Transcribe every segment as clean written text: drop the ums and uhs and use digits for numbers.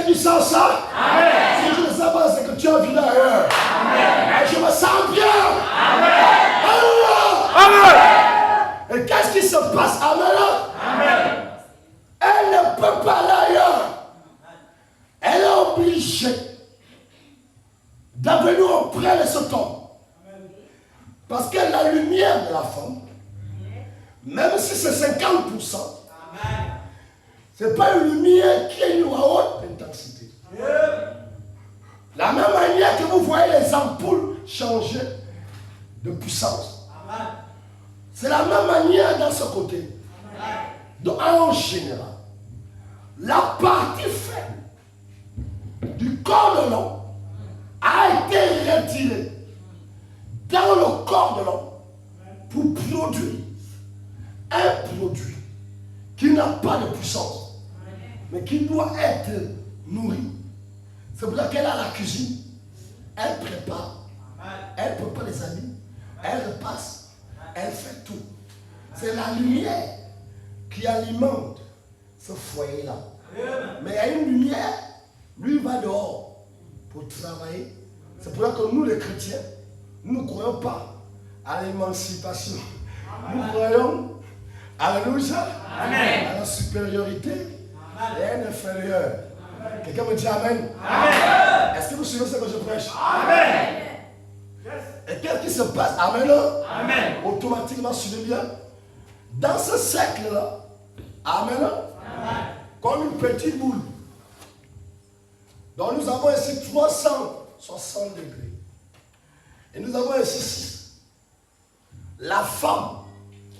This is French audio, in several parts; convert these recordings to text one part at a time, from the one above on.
tu sens ça? Amen. Si tu ne sais pas, c'est que tu as vu ailleurs. Amen. Et je me sens bien. Amen. Amen. Et qu'est-ce qui se passe? Amen. Amen. Elle ne peut pas aller ailleurs. Elle est obligée d'avenir auprès de cet homme. Parce que la lumière de la femme, même si c'est 50%, ce n'est pas une lumière qui est à haute intensité. La même manière que vous voyez les ampoules changer de puissance. C'est la même manière dans ce côté. Donc en général, la partie faible du corps de l'homme a été retirée dans le corps de l'homme pour produire un produit qui n'a pas de puissance, mais qui doit être nourri. C'est pour ça qu'elle a la cuisine, elle prépare, elle prépare les amis, elle repasse, elle fait tout. C'est la lumière qui alimente ce foyer-là. Mais il y a une lumière, lui va dehors pour travailler. C'est pour ça que nous les chrétiens, nous ne croyons pas à l'émancipation. Nous croyons, alléluia, à la supériorité et à l'inférieur. Quelqu'un me dit Amen. Amen. Est-ce que vous suivez ce que je prêche? Amen. Et qu'est-ce qui se passe? Amen. Amen. Automatiquement, suivez bien. Dans ce cercle-là, Amen. Amen. Comme une petite boule. Donc nous avons ici 360 degrés. Et nous avons ici 6. La femme,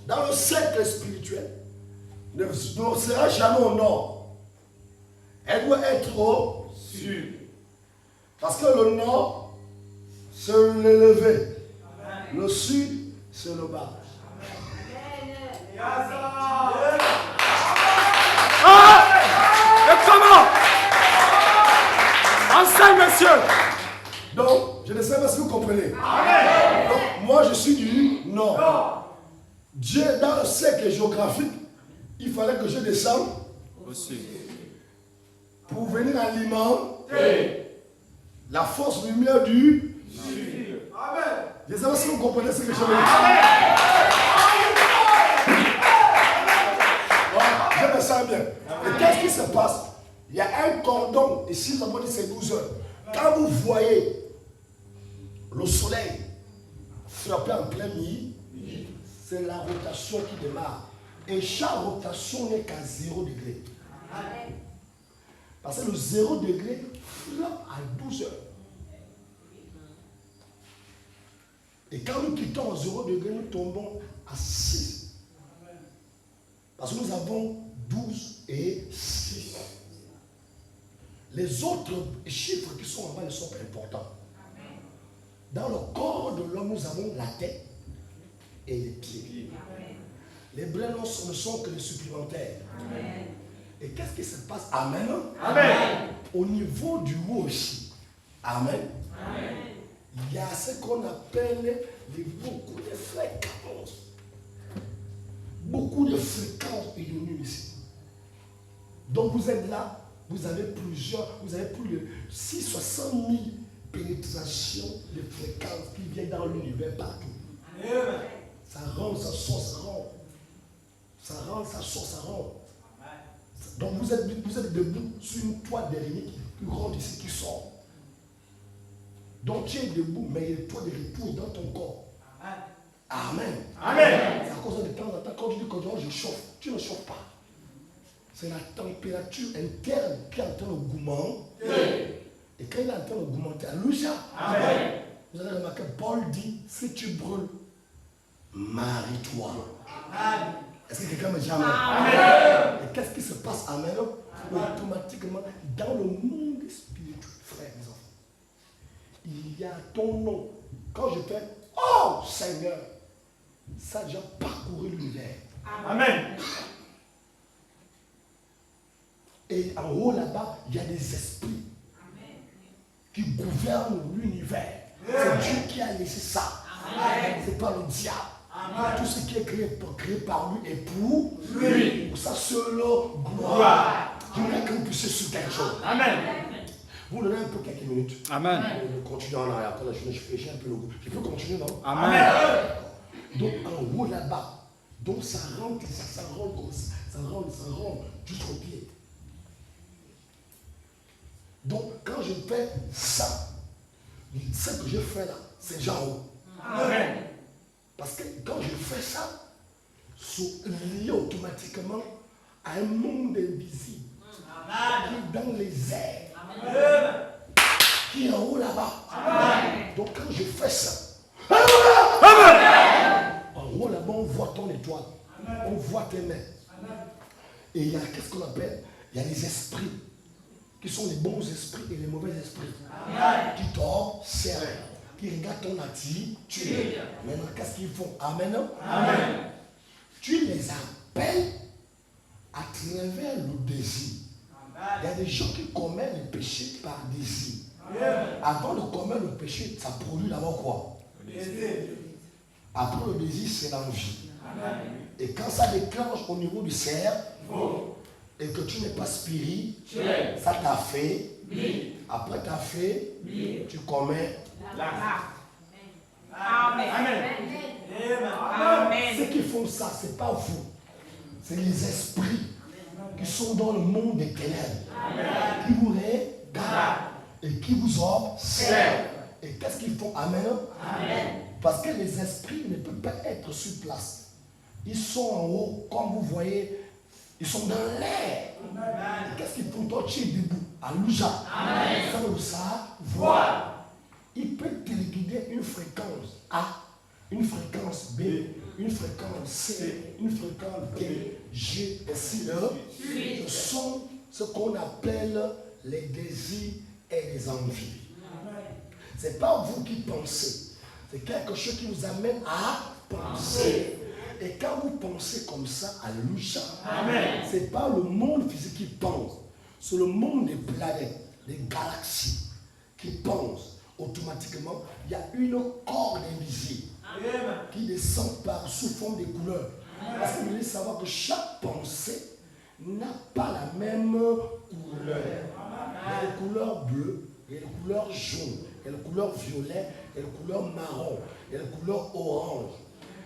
dans le cercle spirituel, ne sera jamais au nord. Elle doit être au sud. Parce que le nord, c'est l'élevé. Le sud, c'est le bas. Ah! Et comment? Enseigne, monsieur. Donc, je ne sais pas si vous comprenez. Donc, moi, je suis du nord. Dieu, dans le cercle géographique, il fallait que je descende Au sud. pour venir alimenter la force lumière du sud. Amen. Je ne sais pas si vous comprenez ce que je veux dire. Je me sens bien. Et qu'est-ce qui se passe? Il y a un cordon, ici, nous avons dit c'est 12 heures. Quand vous voyez le soleil frapper en plein midi, c'est la rotation qui démarre. Et chaque rotation n'est qu'à 0 degré. Parce que le 0 degré frappe à 12 heures. Et quand nous quittons à 0 degré, nous tombons à 6. Parce que nous avons 12 et 6. Les autres chiffres qui sont en bas ne sont pas importants. Dans le corps de l'homme, nous avons la tête et les pieds. Les brins ne sont que les supplémentaires. Et qu'est-ce qui se passe? Amen. Amen. Au niveau du haut aussi. Amen. Amen. Il y a ce qu'on appelle beaucoup de fréquences. Beaucoup de fréquences illuminent ici. Donc vous êtes là, vous avez plus de 660 000 pénétrations de fréquences qui viennent dans l'univers partout. Amen. Ça rentre, ça sort, ça rentre. Ça rentre, ça sort, ça rentre. Donc vous êtes debout sur une toile d'araignée qui rentre ici, qui sort. Donc tu es debout, mais le toit de retour est dans ton corps. Amen. Amen. C'est à cause de temps en temps, quand tu dis que je chauffe, tu ne chauffes pas. C'est la température interne qui est en train d'augmenter. Et quand il est en train d'augmenter, alléluia. Amen. Vous allez remarquer, Paul dit, si tu brûles, marie-toi. Amen. Est-ce que quelqu'un me dit Amen? Amen. Et qu'est-ce qui se passe? Amen. Automatiquement, dans le monde spirituel, frères et enfants, il y a ton nom. Quand je fais, oh Seigneur, ça a déjà parcouru l'univers. Amen. Et en haut là-bas, il y a des esprits qui gouvernent l'univers. C'est Dieu qui a laissé ça. Ce n'est pas le diable. Amen. Tout ce qui est créé par lui est pour lui. Pour sa seule gloire. Je voudrais que vous puissiez sur quelque chose. Amen. Vous donnez un peu quelques minutes. Amen. Nous continuons en arrière. Quand la journée, j'ai un peu le goût. Je peux continuer, non? Amen. Donc en haut là-bas, donc ça rentre, ça rentre comme ça, ça rentre jusqu'au pied. Donc quand je fais ça, ce que je fais là, c'est déjà en haut. Amen. Parce que quand je fais ça, c'est lié automatiquement à un monde invisible qui est dans les airs, qui est en haut là-bas. Donc quand je fais ça, en haut là-bas, on voit ton étoile, on voit tes mains. Et il y a, qu'est-ce qu'on appelle? Il y a les esprits, qui sont les bons esprits et les mauvais esprits, qui t'observent, qui regardent ton attitude. Maintenant, qu'est-ce qu'ils font? Amen. Amen. Tu les appelles à travers le désir. Il y a des gens qui commettent le péché par désir. Avant de commettre le péché, ça produit d'abord quoi? Après le désir, c'est l'envie. Et quand ça déclenche au niveau du cerveau, et que tu n'es pas spirituel, ça t'a fait. Après t'as fait, tu commets. Amen. Amen. Ceux qui font ça, ce n'est pas vous. C'est les esprits qui sont dans le monde des ténèbres, qui vous regardent et qui vous observent. Et qu'est-ce qu'ils font? Amen. Parce que les esprits ne peuvent pas être sur place. Ils sont en haut, comme vous voyez, ils sont dans l'air. Qu'est-ce qu'ils font? Toi, tu es debout. Alléluia. Ça veut savoir. Il peut téléguider une fréquence A, une fréquence B, une fréquence C, une fréquence D, G et C. Ce sont ce qu'on appelle les désirs et les envies. Ce n'est pas vous qui pensez. C'est quelque chose qui vous amène à penser. Et quand vous pensez comme ça, alléluia, ce n'est pas le monde physique qui pense. C'est le monde des planètes, des galaxies qui pensent. Automatiquement, il y a une corde invisible qui descend sous forme de couleurs. Parce que vous devez savoir que chaque pensée n'a pas la même couleur. Il y a les couleurs bleues, il y a les couleurs jaunes, il y a les couleurs violettes, il y a les couleurs marron, il y a les couleurs orange.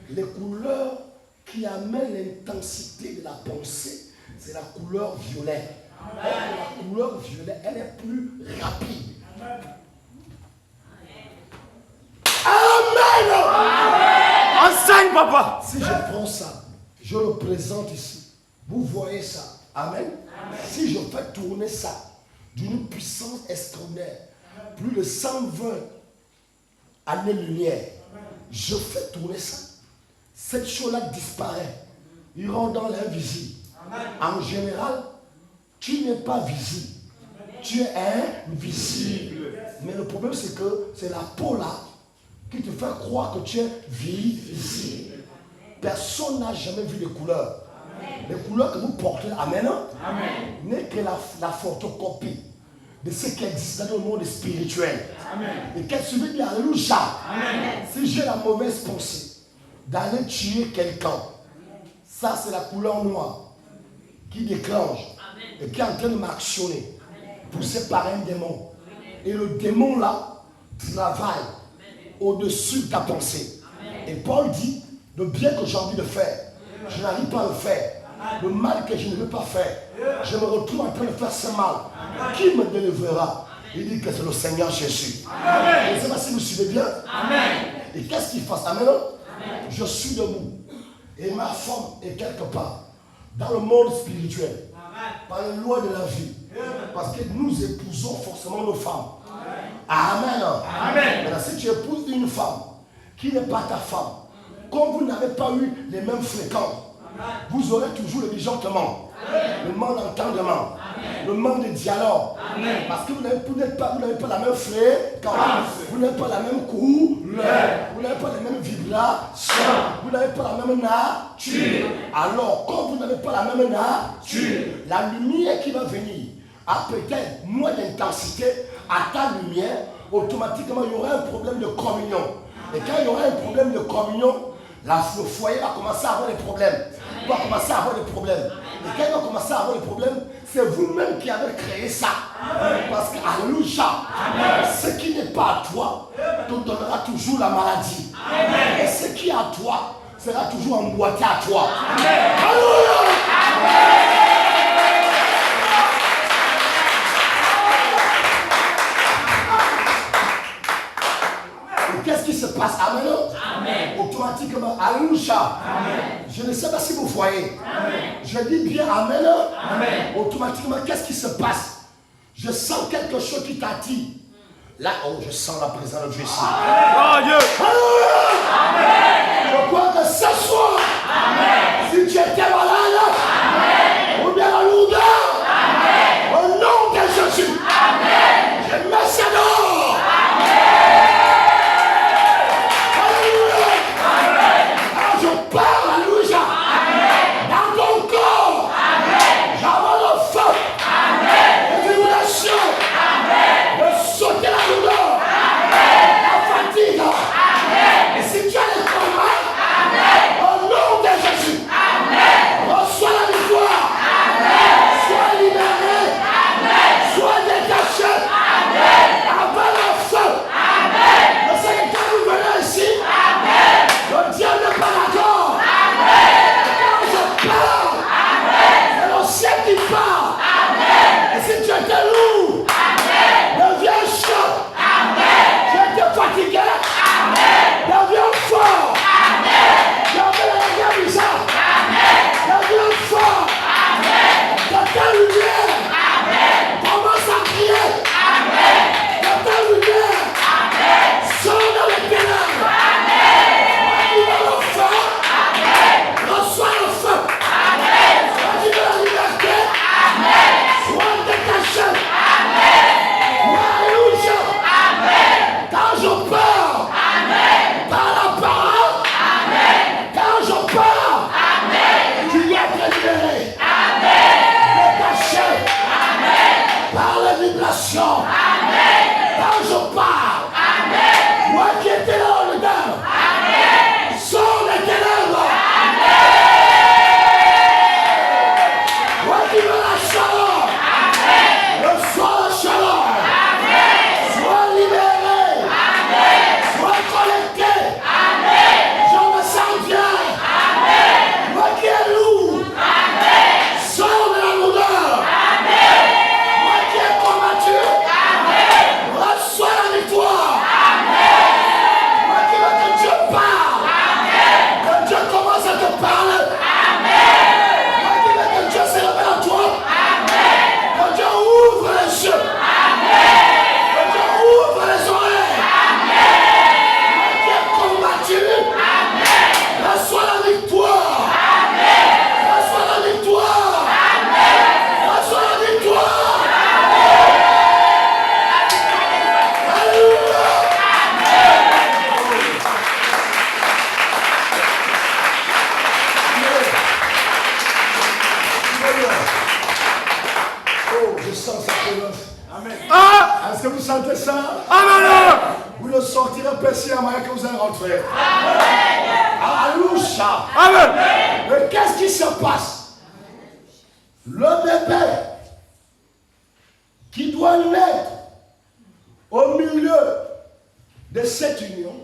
Les couleurs qui amènent l'intensité de la pensée, c'est la couleur violette. La couleur violette, elle est plus rapide. Amen. Enseigne, papa. Si je prends ça, je le présente ici. Vous voyez ça. Amen. Si je fais tourner ça d'une puissance extraordinaire, plus de 120 années-lumière, je fais tourner ça. Cette chose-là disparaît. Il rentre dans l'invisible. En général, tu n'es pas visible. Tu es invisible. Mais le problème, c'est que c'est la peau là qui te fait croire que tu es visible. Personne n'a jamais vu les couleurs. Les couleurs que vous portez, amen, n'est que la photocopie de ce qui existe dans le monde spirituel. Et qu'est-ce que tu veux dire? Alléluia. Si j'ai la mauvaise pensée d'aller tuer quelqu'un, ça c'est la couleur noire qui déclenche et qui est en train de m'actionner, poussé par un démon. Et le démon là travaille au-dessus de ta pensée. Et Paul dit, le bien que j'ai envie de faire, je n'arrive pas à le faire. Le mal que je ne veux pas faire, je me retrouve en train de faire ce mal. Qui me délivrera? Il dit que c'est le Seigneur Jésus. Je ne sais pas si vous suivez bien. Et qu'est-ce qu'il fasse? Amen. Je suis debout. Et ma femme est quelque part dans le monde spirituel. Par les lois de la vie. Parce que nous épousons forcément nos femmes. Amen. Maintenant, si tu épouses une femme qui n'est pas ta femme, comme vous n'avez pas eu les mêmes fréquences, vous aurez toujours le disjonctement, le manque d'entendement, le manque de dialogue. Parce que vous n'avez pas la même fréquence, vous n'avez pas la même couleur, vous n'avez pas les mêmes vibrations, vous n'avez pas la même nature. Alors, comme vous n'avez pas la même nature, la lumière qui va venir a peut-être moins d'intensité à ta lumière, automatiquement il y aura un problème de communion. Et quand il y aura un problème de communion, le foyer va commencer à avoir des problèmes. Il va commencer à avoir des problèmes. Et quand il va commencer à avoir des problèmes, C'est vous-même qui avez créé ça. Parce que, alléluia, ce qui n'est pas à toi te donnera toujours la maladie. Et ce qui est à toi sera toujours emboîté à toi. Alléluia. Qu'est-ce qui se passe? Amen. Amen. Automatiquement, alléluia. Je ne sais pas si vous voyez. Amen. Je dis bien Amen. Amen. Automatiquement, qu'est-ce qui se passe? Je sens quelque chose qui t'attire. Là, oh, je sens la présence de Dieu ici. Oh Dieu. Je crois que ce soir, si tu étais malade, ou bien la lourdeur, au nom de Jésus, je mets ça dehors. Est-ce que vous sentez ça? Amen. Vous ne sortirez pas si à moyen que vous allez rentrer. Alléluia. Amen. Mais qu'est-ce qui se passe? Le bébé qui doit naître au milieu de cette union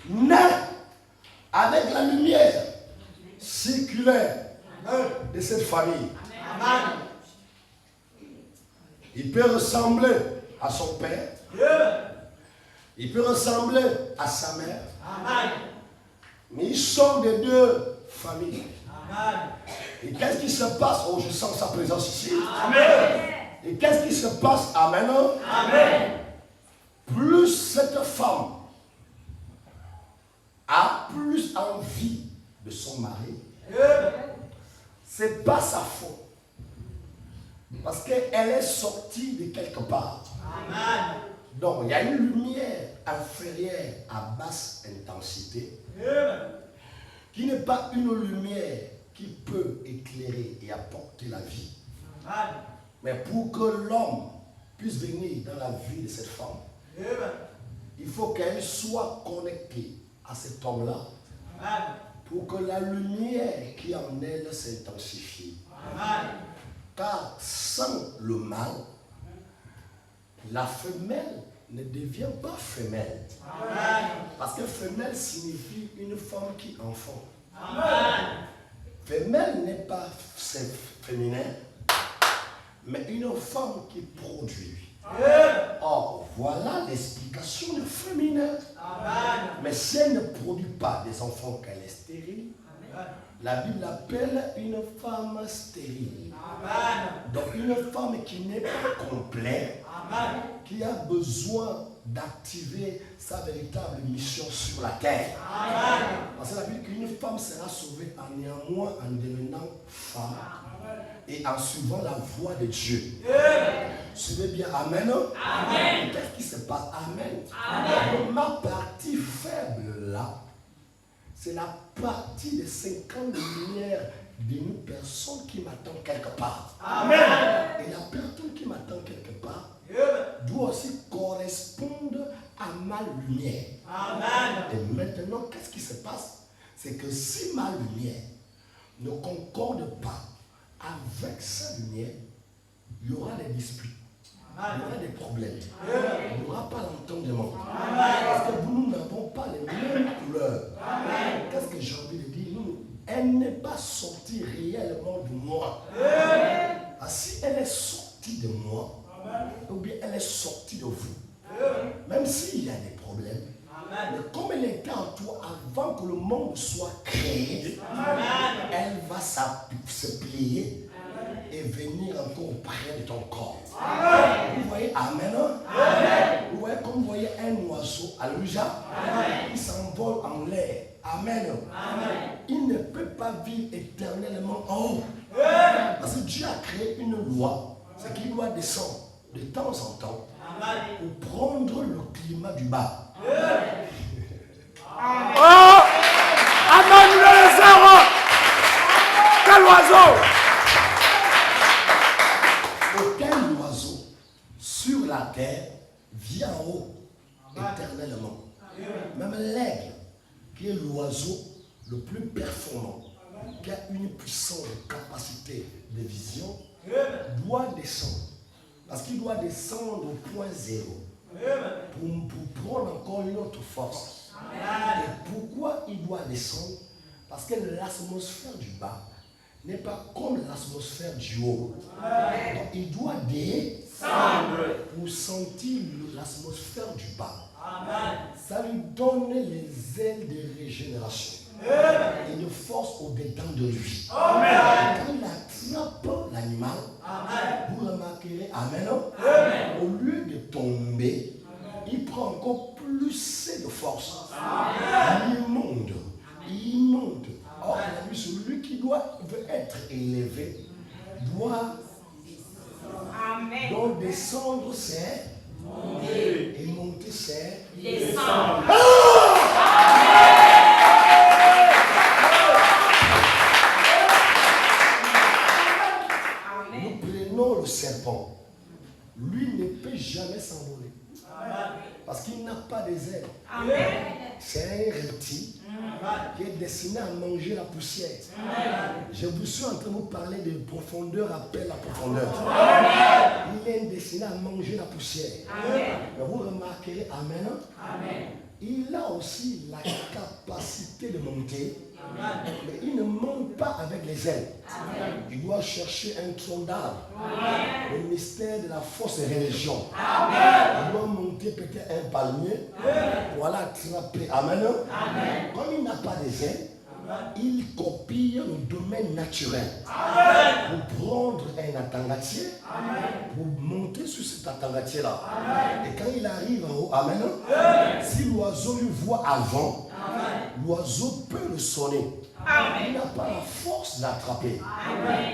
naît avec la lumière circulaire de cette famille. Amen. Il peut ressembler à son père. Il peut ressembler à sa mère. Amen. Mais ils sont des deux familles. Amen. Et qu'est-ce qui se passe? Oh, je sens sa présence ici. Amen. Et qu'est-ce qui se passe? Amen. Amen. Plus cette femme a plus envie de son mari, c'est pas sa faute. Parce qu'elle est sortie de quelque part. Amen. Donc, il y a une lumière inférieure à basse intensité qui n'est pas une lumière qui peut éclairer et apporter la vie. Amen. Mais pour que l'homme puisse venir dans la vie de cette femme, il faut qu'elle soit connectée à cet homme-là pour que la lumière qui en elle s'intensifie. Car sans le mâle, la femelle ne devient pas femelle. Parce que femelle signifie une femme qui enfante. Femelle n'est pas féminin, mais une femme qui produit. Or, voilà l'explication du féminin. Mais si elle ne produit pas des enfants qu'elle est stérile, la Bible appelle une femme stérile. Donc une femme qui n'est pas complète, qui a besoin d'activer sa véritable mission sur la terre. Parce que la Bible dit qu'une femme sera sauvée néanmoins en devenant femme et en suivant la voie de Dieu. Suivez bien, amen. Qu'est-ce qui se passe? Amen. Donc, ma partie faible là, c'est la partie des 50 lumières d'une personne qui m'attend quelque part. Et la personne qui m'attend quelque part doit aussi correspondre à ma lumière. Et maintenant, qu'est-ce qui se passe? C'est que si ma lumière ne concorde pas avec sa lumière, il y aura des disputes, il y aura des problèmes, il n'y aura pas l'entendement. Parce que nous n'avons pas les mêmes couleurs. Qu'est-ce que j'ai envie de dire? Elle n'est pas sortie réellement de moi. Si elle est sortie de moi, ou bien elle est sortie de vous, même s'il y a des problèmes, mais comme elle était en toi avant que le monde soit créé, elle va se plier et venir encore auprès de ton corps. Vous voyez, amen. Vous voyez comme vous voyez un oiseau, alléluia, il s'envole en l'air. Amen. Il ne peut pas vivre éternellement en haut. Parce que Dieu a créé une loi, c'est qu'il doit descendre de temps en temps pour prendre le climat du bas. Oh! Amen, les zéros! Quel oiseau! Aucun oiseau sur la terre vient en haut éternellement. Même l'aigle, qui est l'oiseau le plus performant, qui a une puissante capacité de vision, doit descendre. Parce qu'il doit descendre au point zéro pour prendre encore une autre force. Et pourquoi il doit descendre? Parce que l'atmosphère du bas n'est pas comme l'atmosphère du haut. Donc il doit descendre pour sentir l'atmosphère du bas. Ça lui donne les ailes de régénération et de force au-dedans de lui. Quand il attrape l'animal, vous remarquerez, amen, au lieu de tomber, il prend encore plus de force. Il monte. Or, celui qui veut être élevé doit donc descendre, c'est monter. Et monter, c'est descendre. Nous prenons le serpent. Lui ne peut jamais s'envoler. Parce qu'il n'a pas des ailes. C'est un reptile qui est destiné à manger la poussière. Je vous suis en train de vous parler de profondeur après la profondeur. Il est destiné à manger la poussière. Mais vous remarquerez, amen, il a aussi la capacité de monter, mais il ne monte pas avec les ailes. Il doit chercher un tronc d'arbre, le mystère de la fausse religion. Il doit monter peut-être un palmier pour aller attraper. Amen. Comme il n'a pas des ailes, il copie le domaine naturel pour prendre un atangatier, pour monter sur cet atangatier-là. Et quand il arrive en haut, amen, si l'oiseau lui voit avant, l'oiseau peut le sonner. Il n'a pas la force d'attraper.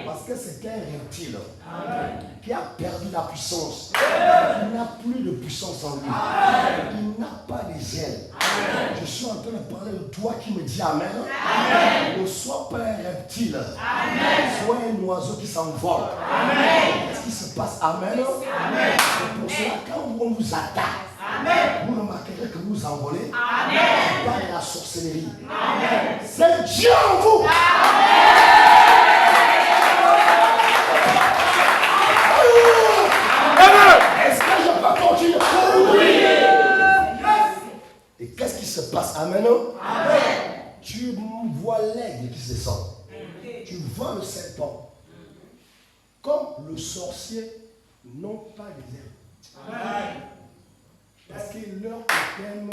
Parce que c'est un reptile qui a perdu la puissance. Il n'a plus de puissance en lui. Il n'a pas des ailes. Je suis en train de parler de toi qui me dis amen. Ne sois pas un reptile. Sois un oiseau qui s'envole. Qu'est-ce qui se passe? Amen. C'est pour cela que quand on vous attaque, vous remarquerez que vous envolez par la sorcellerie. C'est Dieu en vous. le sorcier n'ont pas les ailes. Amen. Parce que leur totem,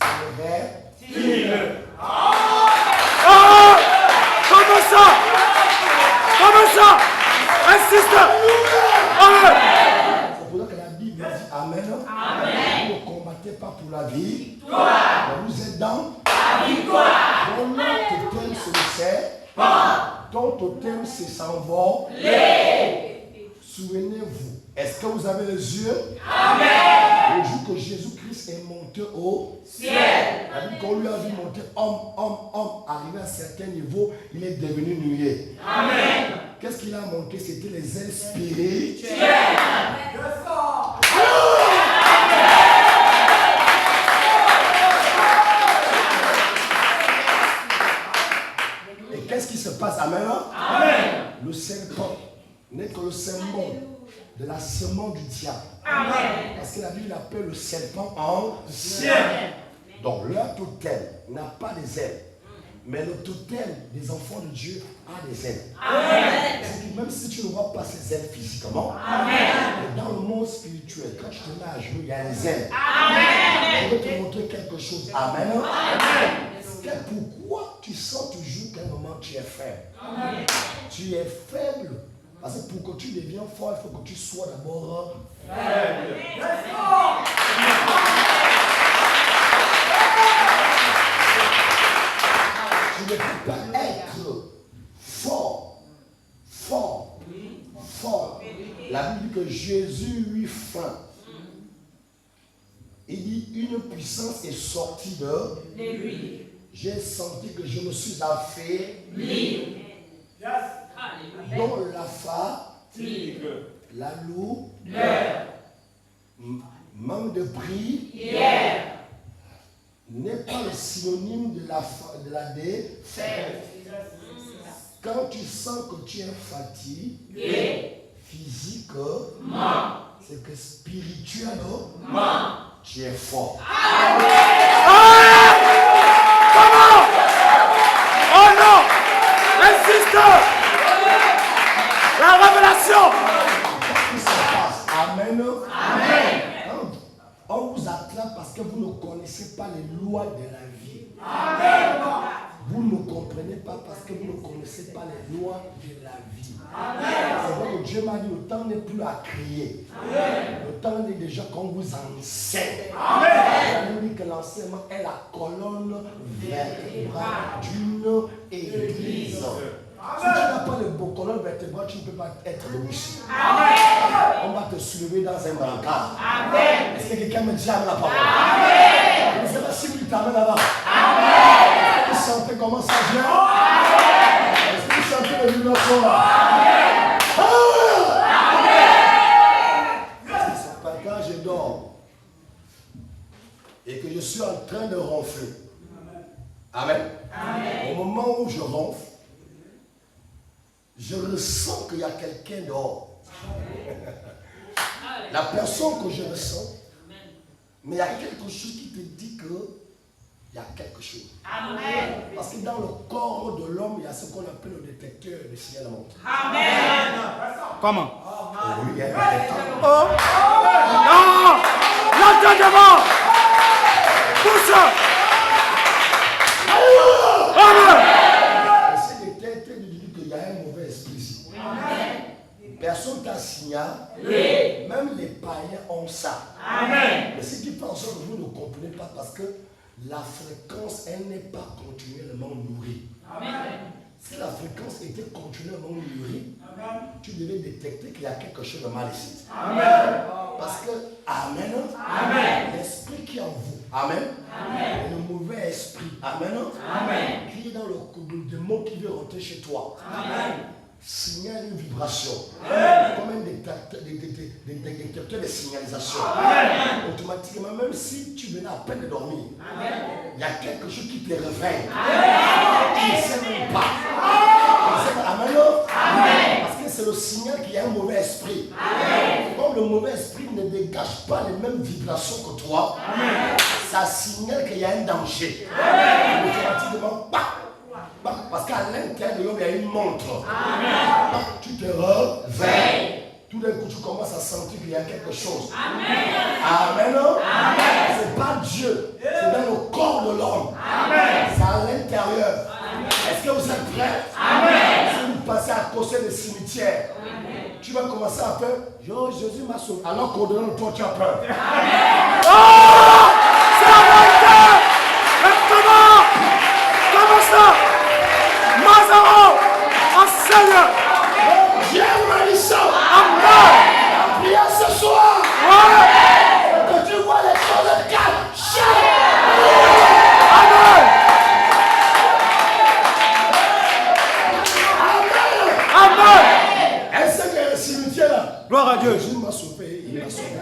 c'est le reptile. Comment ça? Comment ça? Insiste. Amen. C'est pour ça que la Bible dit Amen. Amen. Vous ne combattez pas pour la vie. Mais vous êtes dans la victoire. Ton totem, c'est le serpent. Ton totem, c'est s'envoler. Souvenez-vous, est-ce que vous avez les yeux? Amen. Le jour que Jésus-Christ est monté au ciel, qu'on lui a vu monter homme, arrivé à un certain niveau, il est devenu nuée. Amen. Qu'est-ce qu'il a monté? C'était les ailes spirituelles. Et qu'est-ce qui se passe? Amen. Amen. Le serpent n'est que le symbole de la semence du diable. Amen. Parce que la Bible appelle le serpent en ciel. Donc leur totem n'a pas des ailes. Mais le totem des enfants de Dieu a des ailes. Amen. Même si tu ne vois pas ces ailes physiquement, amen, dans le monde spirituel, quand tu te mets à genoux, il y a les ailes. Amen. Je vais te montrer quelque chose. Amen. Amen. Pourquoi tu sens toujours qu'à un moment tu es faible? Amen. Tu es faible. Parce que pour que tu deviennes fort, il faut que tu sois d'abord faible. Tu ne peux pas être fort. La Bible dit que Jésus eut faim. Il dit une puissance est sortie de lui. J'ai senti que je me suis affaibli. Dont la fatigue, la lourdeur, manque de prière n'est pas le synonyme de la défaite. Quand tu sens que tu es fatigué physiquement, c'est que spirituellement, tu es fort. Comment? Oh non! Insiste! La révélation! Qu'est-ce qui se passe? Amen. Amen. On vous attrape parce que vous ne connaissez pas les lois de la vie. Amen. Vous ne comprenez pas parce que vous ne connaissez pas les lois de la vie. C'est vrai que Dieu m'a dit, le temps n'est plus à crier. Amen. Le temps est déjà qu'on vous enseigne. Amen. Il dit que l'enseignement est la colonne vertébrale d'une église. Si tu n'as pas le beau colonne vertébrale, tu ne peux pas être debout ici. On va te soulever dans un brancard. Est-ce que quelqu'un me dit la parole? Je ne sais pas si vous t'amènez là-bas. Vous sentez comment ça vient? Est-ce que vous sentez le vibration là? C'est pas quand je dors et que je suis en train de ronfler. Amen. Au moment où je ronfle, je ressens qu'il y a quelqu'un dehors. La personne que je ressens, mais il y a quelque chose qui te dit que il y a quelque chose. Amen. Parce que dans le corps de l'homme, il y a ce qu'on appelle le détecteur de signalement. Amen. Comment? Oui, il y a un détecteur. Oh. Non! L'entendement! Pousse! Amen. Ce détecteur nous dit qu'il y a un mauvais esprit ici. Personne t'a signalé. Même les païens ont ça. Amen. Mais ce qui pense que vous ne comprenez pas parce que la fréquence, elle n'est pas continuellement nourrie. Amen. Si la fréquence était continuellement nourrie, amen, tu devais détecter qu'il y a quelque chose de mal ici. Amen. Parce que, amen, amen, l'esprit qui est en vous, amen, amen, et le mauvais esprit, amen, amen, qui est dans le démon qui veut rentrer chez toi, amen, signale une vibration, amen, comme un détecteur de signalisation. Amen. Automatiquement, même si tu venais à peine de dormir, amen, il y a quelque chose qui te réveille. Tu ne sais même pas. Amen. Amen. Parce que c'est le signal qu'il y a un mauvais esprit. Amen. Comme le mauvais esprit ne dégage pas les mêmes vibrations que toi, amen, ça signale qu'il y a un danger. Amen. Automatiquement, parce qu'à l'intérieur, il y a une montre. Amen. Tu te réveilles. tout d'un coup, tu commences à sentir qu'il y a quelque chose. Amen. C'est pas Dieu, c'est dans le corps de l'homme. C'est à l'intérieur. Est-ce que vous êtes prêts? Si vous passez à côté des cimetières, tu vas commencer à faire, yo, Jésus m'a sauvé. Alors qu'au-delà de toi, tu as peur. Oh! C'est la vérité! Mais comment? Comment ça? Mazaro! Enseigne! Dieu m'a dit ça. Amen! La prière ce soir. Ouais! Que tu vois les choses calmes. Amen! Amen! Est-ce que le cimetière là? Gloire à Dieu. Jésus m'a sauvé, il m'a sauvé.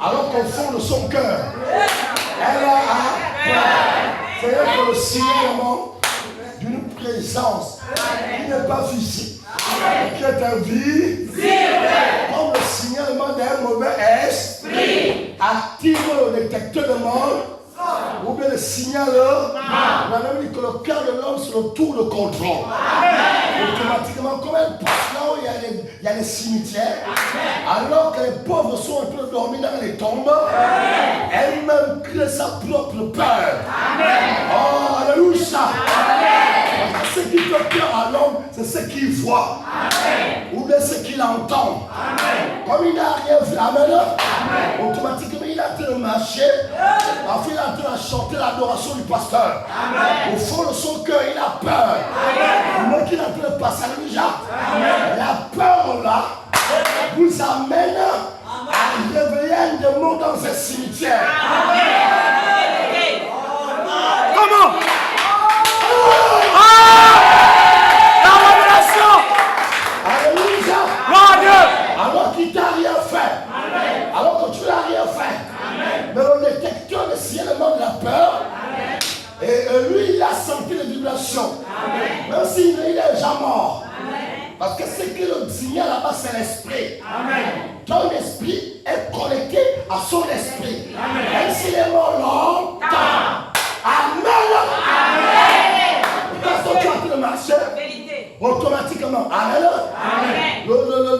Alors qu'au fond de son cœur, elle a peur. C'est que le signalement d'une présence qui n'est pas physique, qui est invisible, comme le signalement d'un mauvais esprit active le détecteur de mort, ou bien le signal, on a même dit que le cœur de l'homme c'est le tour de contrôle. Automatiquement, comme elle passe là où il y a les cimetières, alors que les pauvres sont en train de dormir dans les tombes, elle-même crée sa propre peur. Oh, alléluia! Ce qui fait peur à l'homme, c'est ce qu'il voit. Ou bien ce qu'il entend. Comme il n'a rien vu, amen. Automatiquement, il est en train de marcher. Enfin, il est en train de chanter l'adoration du pasteur. Au fond de son cœur, il a peur. Le qu'il est en train de passer, alléluia. La peur là vous amène à réveiller un démon dans un cimetière. Comment? La révélation! Alléluia! Gloire à Dieu! Alors qu'il t'a rien fait. Alors que tu n'as rien fait. Mais le détecteur de signalement de la peur. Et lui, il a senti les vibrations. Même s'il est déjà mort. Parce que ce qui le signale là-bas, c'est l'esprit. Ton esprit est connecté à son esprit. Même s'il est mort longtemps. Amen. Quand tu es en train de marcher, automatiquement, amen.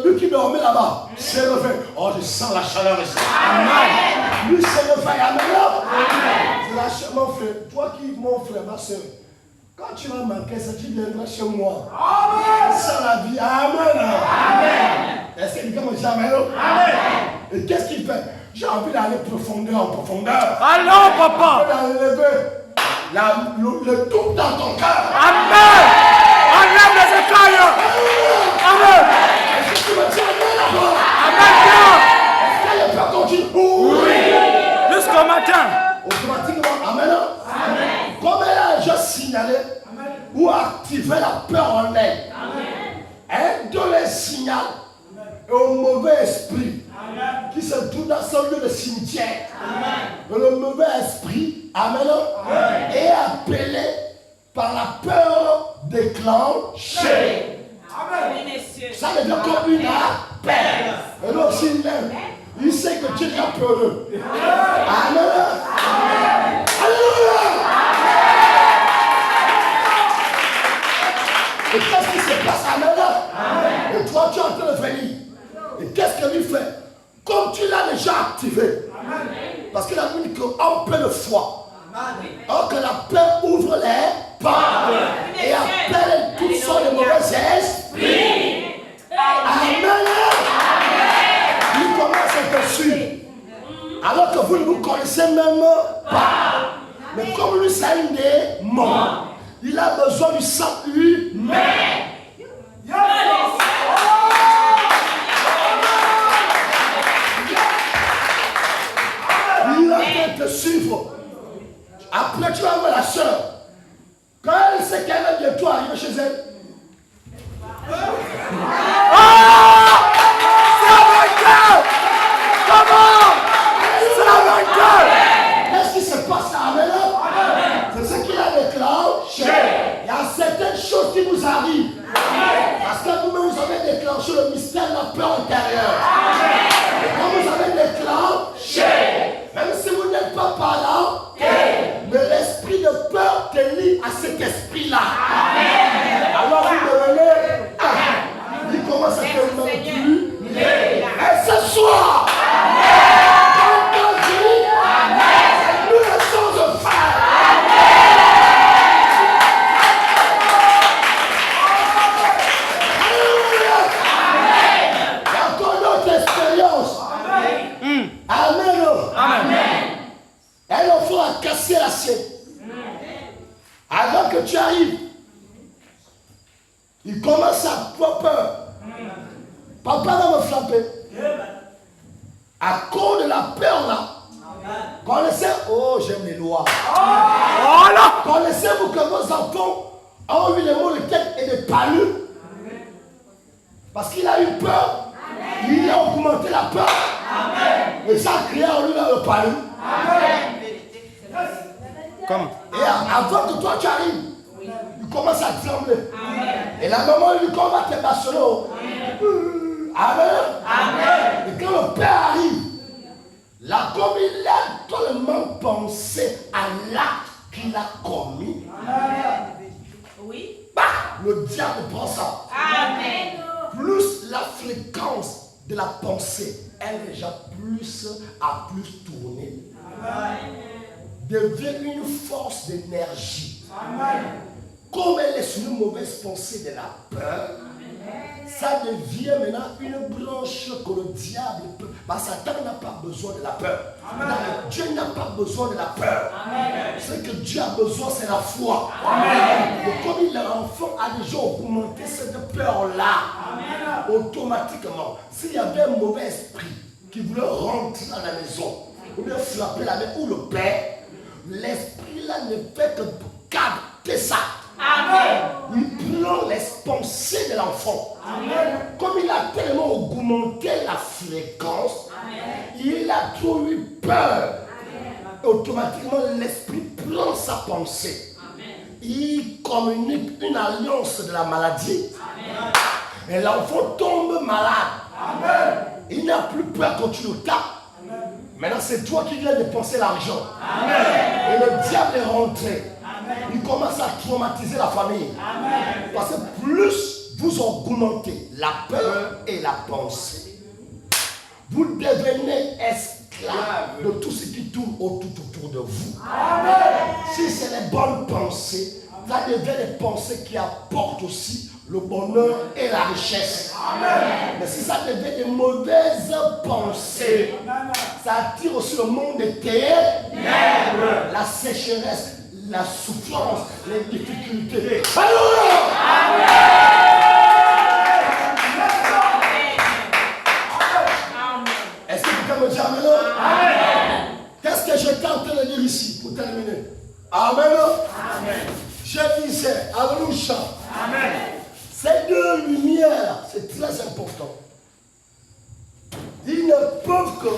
Lui qui dormait là-bas, s'est levé. Oh, je sens la chaleur ici. Amen. Lui s'est levé, amen. C'est la chaleur, mon frère. Toi qui, mon frère, ma soeur, quand tu vas manquer ça, tu viendras chez moi. Amen. C'est la vie. Amen. Est-ce que quelqu'un me dit amen? Et qu'est-ce qu'il fait? J'ai envie d'aller en profondeur. Allons, papa! Le doute dans ton cœur. Amen! Enlève les écailles! Amen! Est-ce que tu me dis amen là-bas? Amen! Est-ce qu'il y a peur continue? Oui! Jusqu'au matin! Automatiquement, amen. Comme elle a déjà signalé ou activé la peur en elle, elle donne un signal au mauvais esprit qui se trouve dans son lieu de cimetière. Le mauvais esprit, amen, est appelé par la peur déclenchée. Ça veut dire comme une appel. Et donc s'il l'aime, il sait que tu es peureux. Amen. Alléluia. Et qu'est-ce qui se passe? Amen. Et toi, tu es en train de venir. Et qu'est-ce que lui fait? Comme tu l'as déjà activé. Parce qu'il a dit qu'en peu de foi. Or que la paix ouvre les portes. Et appelle toutes sortes de mauvais esprits. Amen. Il commence à te suivre. Alors que vous ne vous connaissez même pas. Mais comme lui, c'est un démon. Il a besoin du sang humain. Il a fait te suivre. Après, tu vas voir la soeur. Quand elle sait qu'elle est de toi, arrive chez elle. C'est la vainqueur! Comment? C'est la vainqueur! Qu'est-ce qui se passe à Amen? C'est ce qu'il a déclenché. Il y a certaines choses qui vous arrivent. Parce que vous-même, vous avez déclenché le mystère de la peur intérieure. Et quand vous avez déclenché, même si vous n'êtes pas parlant, mais l'esprit de peur me frapper. À cause de la peur là. Connaissez, oh j'aime les lois. Connaissez-vous que vos enfants ont eu les maux de tête et des palus? Parce qu'il a eu peur. Il a augmenté la peur. Et ça a créé en lui le palu. Comme. Et avant que toi tu arrives, il commence à trembler. Et la maman lui dit qu'on va te bastonner. Amen. Et quand le père arrive, là comme il a tellement pensé à l'acte qu'il a commis, bah, le diable prend ça. Plus la fréquence de la pensée, elle est déjà plus à plus tourner. Devient une force d'énergie. Comme elle est sur une mauvaise pensée de la peur, ça devient maintenant une branche que le diable peut. Parce que Satan n'a pas besoin de la peur. Dieu n'a pas besoin de la peur. Ce que Dieu a besoin, c'est la foi. Et comme l'enfant a déjà augmenté cette peur-là, automatiquement, s'il y avait un mauvais esprit qui voulait rentrer dans la maison, ou bien frapper la main, ou le père, l'esprit-là ne fait que capter ça. Il prend les pensées de l'enfant. Comme il a tellement augmenté la fréquence, il a trop eu peur. Automatiquement, l'esprit prend sa pensée. Il communique une alliance de la maladie. Et l'enfant tombe malade. Il n'a plus peur quand tu le tapes. Maintenant, c'est toi qui viens de dépenser l'argent. Et le diable est rentré. Il commence à traumatiser la famille. Parce que plus vous augmentez la peur et la pensée, vous devenez esclave de tout ce qui tourne autour de vous. Si c'est les bonnes pensées, ça devient les pensées qui apportent aussi le bonheur et la richesse. Mais si ça devient des mauvaises pensées, ça attire aussi le monde des ténèbres, la sécheresse, la souffrance, les difficultés. Alléluia! Est-ce que tu peux me dire amen? Qu'est-ce que je tente de dire ici pour terminer? Amen. Je disais, alléluia. Ces deux lumières, c'est très important. Ils ne peuvent que.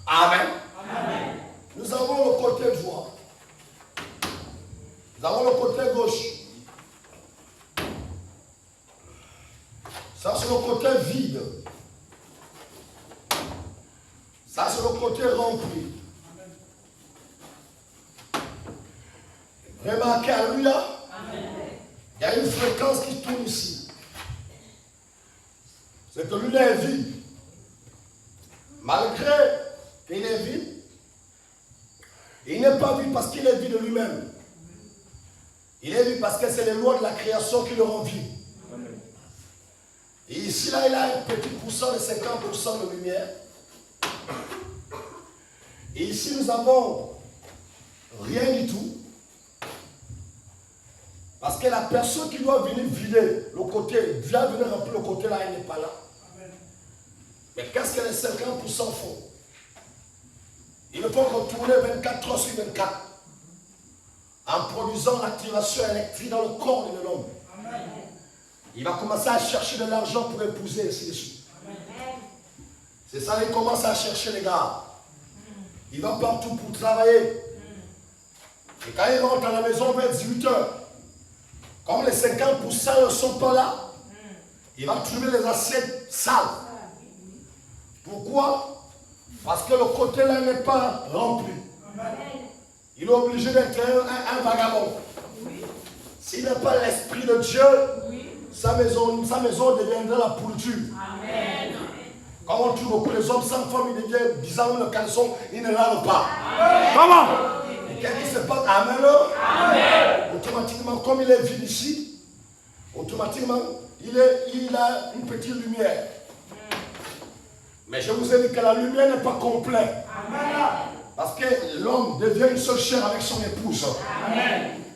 Amen. Nous avons le côté droit. Nous avons le côté gauche. Ça, c'est le côté vide. Ça, c'est le côté rempli. Remarquez, alléluia. Il y a une fréquence qui tourne ici. C'est que lui est vide. Malgré qu'il est vide, il n'est pas vide parce qu'il est vide de lui-même. Il est vide parce que c'est les lois de la création qui le rendent vide. Et ici, là, il a un petit pourcent de 50% de lumière. Et ici, nous avons rien du tout. Parce que la personne qui doit venir vider le côté, vient venir remplir le côté là, elle n'est pas là. Mais qu'est-ce que les 50% font? Ils ne font que tourner 24 heures sur 24 en produisant l'activation électrique dans le corps de l'homme. Il va commencer à chercher de l'argent pour épouser, ainsi de suite. C'est ça, il commence à chercher les gars. Il va partout pour travailler. Et quand il rentre à la maison vers 18 h, comme les 50% ne sont pas là, il va trouver les assiettes sales. Pourquoi? Parce que le côté là n'est pas rempli. Il est obligé d'être un vagabond. S'il n'a pas l'esprit de Dieu, sa maison deviendra la pourriture. Quand on trouve beaucoup les hommes sans femme, ils deviennent bizarres le caleçon, ils ne lavent pas. Comment? Qu'est-ce qui se passe? Amen. Automatiquement, comme il est vide ici, automatiquement, il a une petite lumière. Mais je vous ai dit que la lumière n'est pas complète. Parce que l'homme devient une seule chair avec son épouse.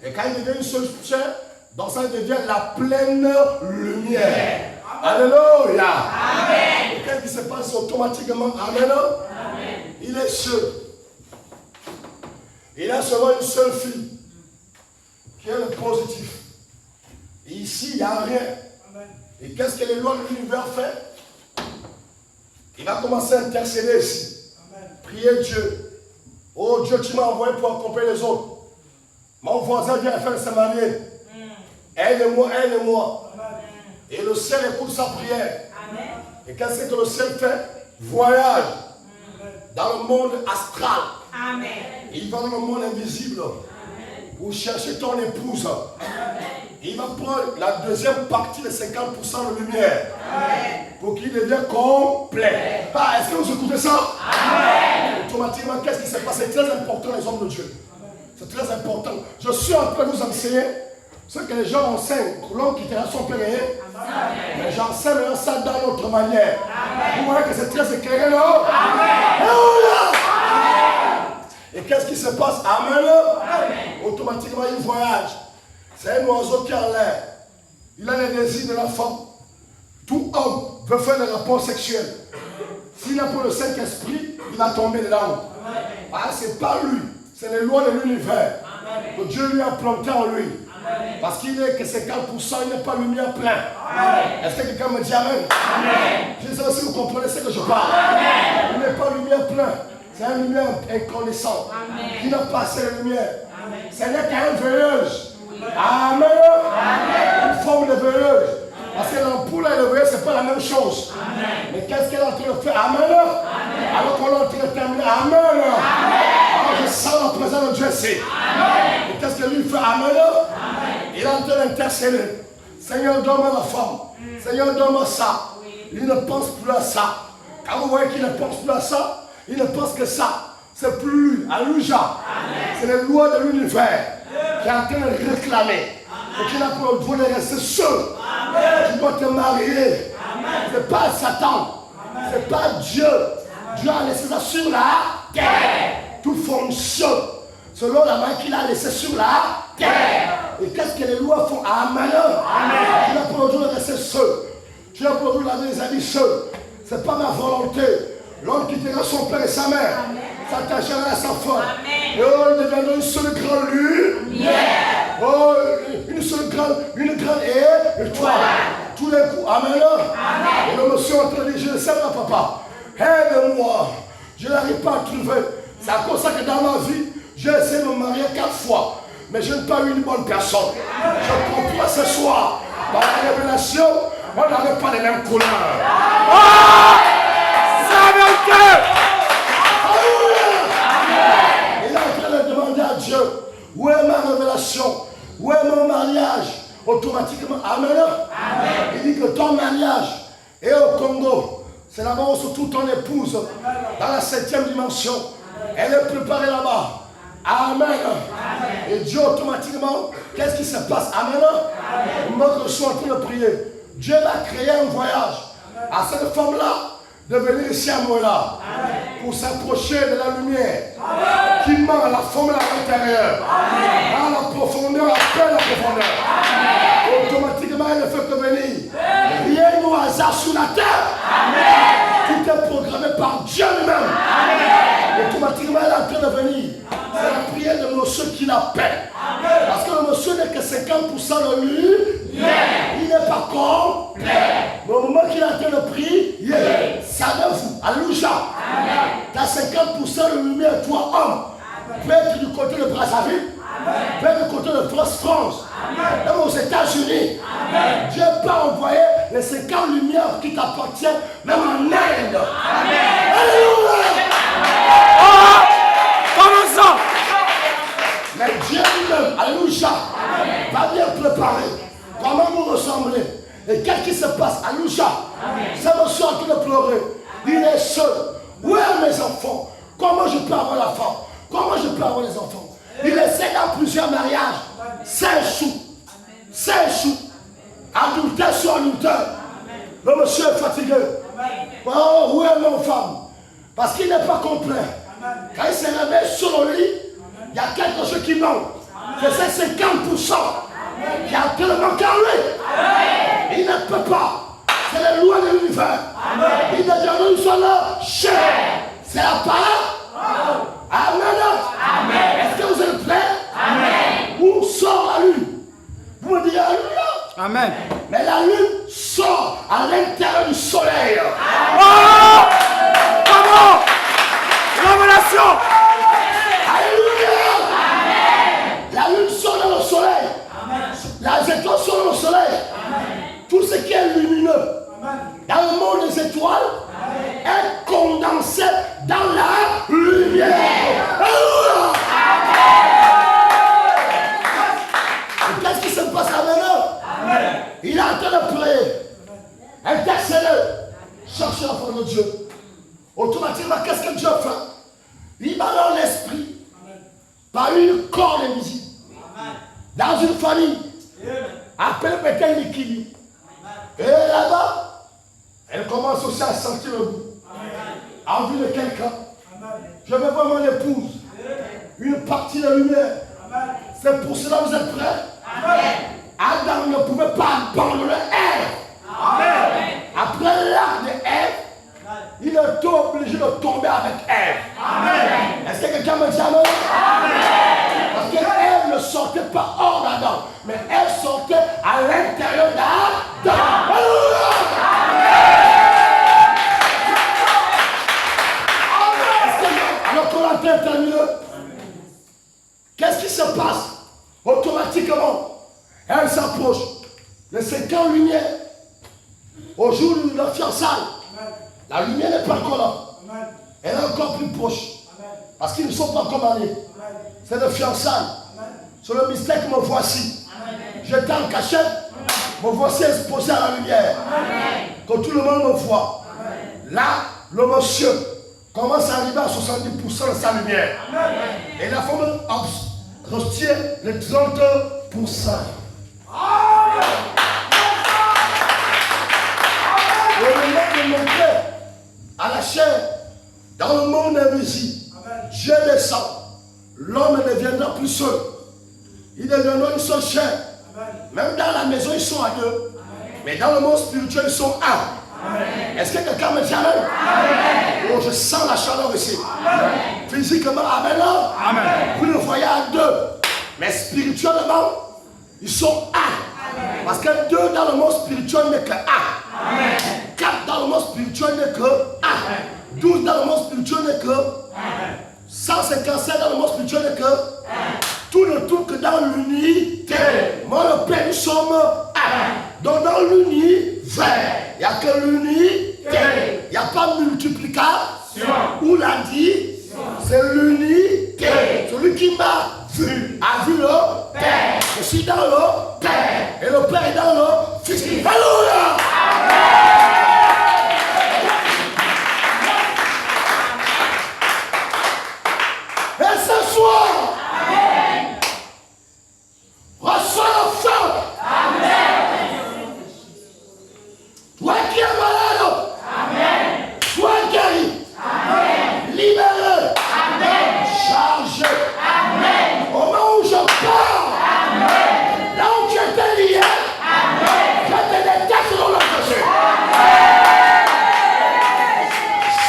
Et quand il devient une seule chair, donc ça devient la pleine lumière. Alléluia. Et qu'est-ce qui se passe automatiquement? Amen. Il est seul. Il a seulement une seule fille, qui est le positif. Et ici, il n'y a rien. Et qu'est-ce que les lois de l'univers fait? Il va commencer à intercéder ici. Prier Dieu. Oh Dieu, tu m'as envoyé pour accompagner les autres. Mon voisin vient faire se marier. Aide-moi, aide-moi. Et le ciel écoute sa prière. Et qu'est-ce que le ciel fait? Voyage dans le monde astral. Il va dans le monde invisible pour chercher ton épouse. Il va prendre la deuxième partie de 50% de lumière pour qu'il devienne complet. Ah, est-ce que vous écoutez ça? Automatiquement, qu'est-ce qui se passe? C'est très important, les hommes de Dieu. C'est très important. Je suis en train de vous enseigner ce que les gens enseignent. L'homme quittera son père. Mais j'enseigne ça dans notre manière. Vous voyez que c'est très éclairé, non? Et qu'est-ce qui se passe? Amen. Automatiquement, il voyage. C'est un oiseau qui a l'air. Il a les désirs de la femme. Tout homme veut faire des rapports sexuels. S'il n'a pas le Saint-Esprit, il va tomber dedans. Ah, c'est pas lui. C'est les lois de l'univers que Dieu lui a planté en lui. Parce qu'il est que 50%, il n'est pas lumière plein. Est-ce que quelqu'un me dit amen? Je ne sais pas si vous comprenez ce que je parle. Il n'est pas lumière plein. C'est une lumière incandescente. Qui n'a pas assez de lumière. Ce n'est qu'une veilleuse. Amen. Une forme de veilleuse. Parce que l'ampoule et le veilleuse, ce n'est pas la même chose. Mais qu'est-ce qu'elle est en train de faire? Amen. Alors qu'on est en train de terminer. Amen. Alors je sens la présence de Dieu ici. Et qu'est-ce que lui fait? Amen. Il est en train d'intercéder. Seigneur, donne-moi la femme. Seigneur, donne-moi ça. Il ne pense plus à ça. Quand vous voyez qu'il ne pense plus à ça, il ne pense que ça. C'est plus lui. Alléluia. C'est les lois de l'univers qui est en train de réclamer. Et tu n'as pas le droit de rester seul. Tu dois te marier. Ce n'est pas Satan. Ce n'est pas Dieu. Dieu a laissé ça sur la terre. Tout fonctionne selon la main qu'il a laissée sur la terre. Et qu'est-ce que les lois font? Amen. Tu n'as pas le droit de rester seul. Tu n'as pas le droit de laver les habits seul. Ce n'est pas ma volonté. L'homme quittera son père et sa mère. S'attachera à sa femme. Et oh, il deviendra une seule grande lumière. Oh, une seule grande étoile. Tous les coups. Amen. Et le monsieur est en train de dire, je ne sais pas, papa. Aide-moi. Je n'arrive pas à trouver. C'est à cause de ça que dans ma vie, j'ai essayé de me marier 4 fois. Mais je n'ai pas eu une bonne personne. Je comprends ce soir. Dans la révélation, on n'avait pas les mêmes couleurs. Il est en train de demander à Dieu, où est ma révélation? Où est mon mariage? Automatiquement, amen. Il dit que ton mariage est au Congo. C'est là-bas où se trouve ton épouse, dans la 7e dimension. Elle est préparée là-bas. Amen. Et Dieu automatiquement, qu'est-ce qui se passe? Amen. Moi que je suis en train de prier, Dieu va créer un voyage à cette femme-là de venir ici à Mola pour s'approcher de la lumière qui ment la forme à l'intérieur, dans la profondeur, après la profondeur. Automatiquement, elle ne fait que venir. Rien au hasard sur la terre. Tout est programmé par Dieu lui-même. Automatiquement, elle est en train de venir. C'est la prière de monsieur qui l'appelle. Parce que le monsieur n'est que 50% de lui. Il n'est pas complet. Mais au moment qu'il est en train de prier, savez-vous, alléluia. Tu as 50% de lumière, toi, homme. Peut être du côté de Brazzaville, peut être du côté de France. Même aux États-Unis. Dieu peut envoyer les 50 lumières qui t'appartiennent, même en Inde. Alléluia. Comment ça? Mais Dieu lui-même, alléluia, va bien préparer. Comment vous ressemblez? Et qu'est-ce qui se passe? Alléluia. Ça me sort en train de pleurer. Il est seul. Où est mes enfants? Comment je peux avoir la femme? Comment je peux avoir les enfants? Il essaie dans plusieurs mariages. Ça échoue. Ça échoue. Adultère sur adultère. Le monsieur est fatigué. Oh, où est mon femme? Parce qu'il n'est pas complet. Quand il se réveille sur le lit, il y a quelque chose qui manque. C'est ces 50% qui a tellement manqué en lui. Il ne peut pas. C'est les lois de l'univers. Il dit nous sommes là, chair. C'est la parole. Amen. Est-ce que vous êtes prêts? Amen. Où sort la lune? Vous me dites alléluia. Amen. Mais la lune sort à l'intérieur du soleil. Oh! Comment? Révélation. Alléluia. La lune sort dans le soleil. Les étoiles sont dans le soleil. Tout ce qui est lumineux dans le monde des étoiles est condensé dans la lumière. Alléluia. Et qu'est-ce qui se passe maintenant? Il est en train de prier, intercéder, chercher la forme de Dieu. Automatiquement, qu'est-ce que Dieu fait? Il balance l'esprit par une corde invisible dans une famille. Appelez peut-être l'équilibre. Et là-bas, elle commence aussi à sentir le goût. En vue de quelqu'un. Je veux voir mon épouse. Une partie de lumière. C'est pour cela que vous êtes prêts? Adam ne pouvait pas abandonner Ève. Après l'acte de Ève, il est obligé de tomber avec Ève. Est-ce que quelqu'un me dit amen? Parce qu'Ève ne sortait pas hors d'Adam, mais elle sortait à l'intérieur d'Adam. Alors qu'on a terminé, qu'est-ce qui se passe? Automatiquement, elle s'approche de 50 lumières. Au jour de la fiançailles, la lumière n'est pas encore là. Elle est encore plus proche. Parce qu'ils ne sont pas encore mariés. C'est le fiançailles. C'est le mystère que me voici. J'étais en cachette. Me voici exposé à la lumière. Que tout le monde me voit. Là, le monsieur commence à arriver à 70% de sa lumière. Et la femme retient les 30%. Au moment de montrer à la chair, dans le monde invisible, Dieu descend. L'homme ne deviendra plus seul. Il deviendra une seule chair. Même dans la maison, ils sont à deux. Mais dans le monde spirituel, ils sont un. Est-ce que quelqu'un me dit amen? Oh, je sens la chaleur ici. Physiquement, amen. Vous le voyez à deux. Mais spirituellement, ils sont un. Parce que deux dans le monde spirituel n'est que un. 4 dans le monde spirituel n'est que 1. 12 dans le monde spirituel n'est que 157 dans le monde spirituel n'est que tout ne tourne que dans l'unité. Moi, le Père, nous sommes 1. Donc dans l'univers, il n'y a que l'unité. Il n'y a pas de multiplication ou la dit, c'est l'unité. Celui qui m'a vu a vu le Père. Je suis dans le Père et le Père est dans le Fils. Alléluia. Et ce soir, reçois la femme. Toi qui es malade, sois guéri, libéré, chargé. Au moment où je parle, là où tu étais lié, je te détache dans le péché.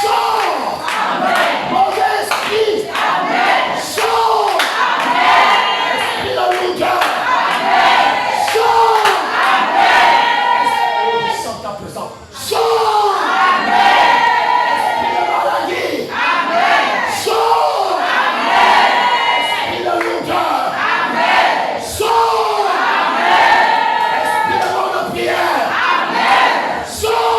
Sors, mauvais esprit. Sors, esprit de longueur. Sors, je sens ta présence. Sors, esprit de maladie. Sors, esprit de longueur. Sors, esprit de mort de prière. Sors.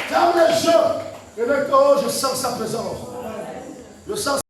Ferme les yeux. Et maintenant, je sens sa présence. Je sens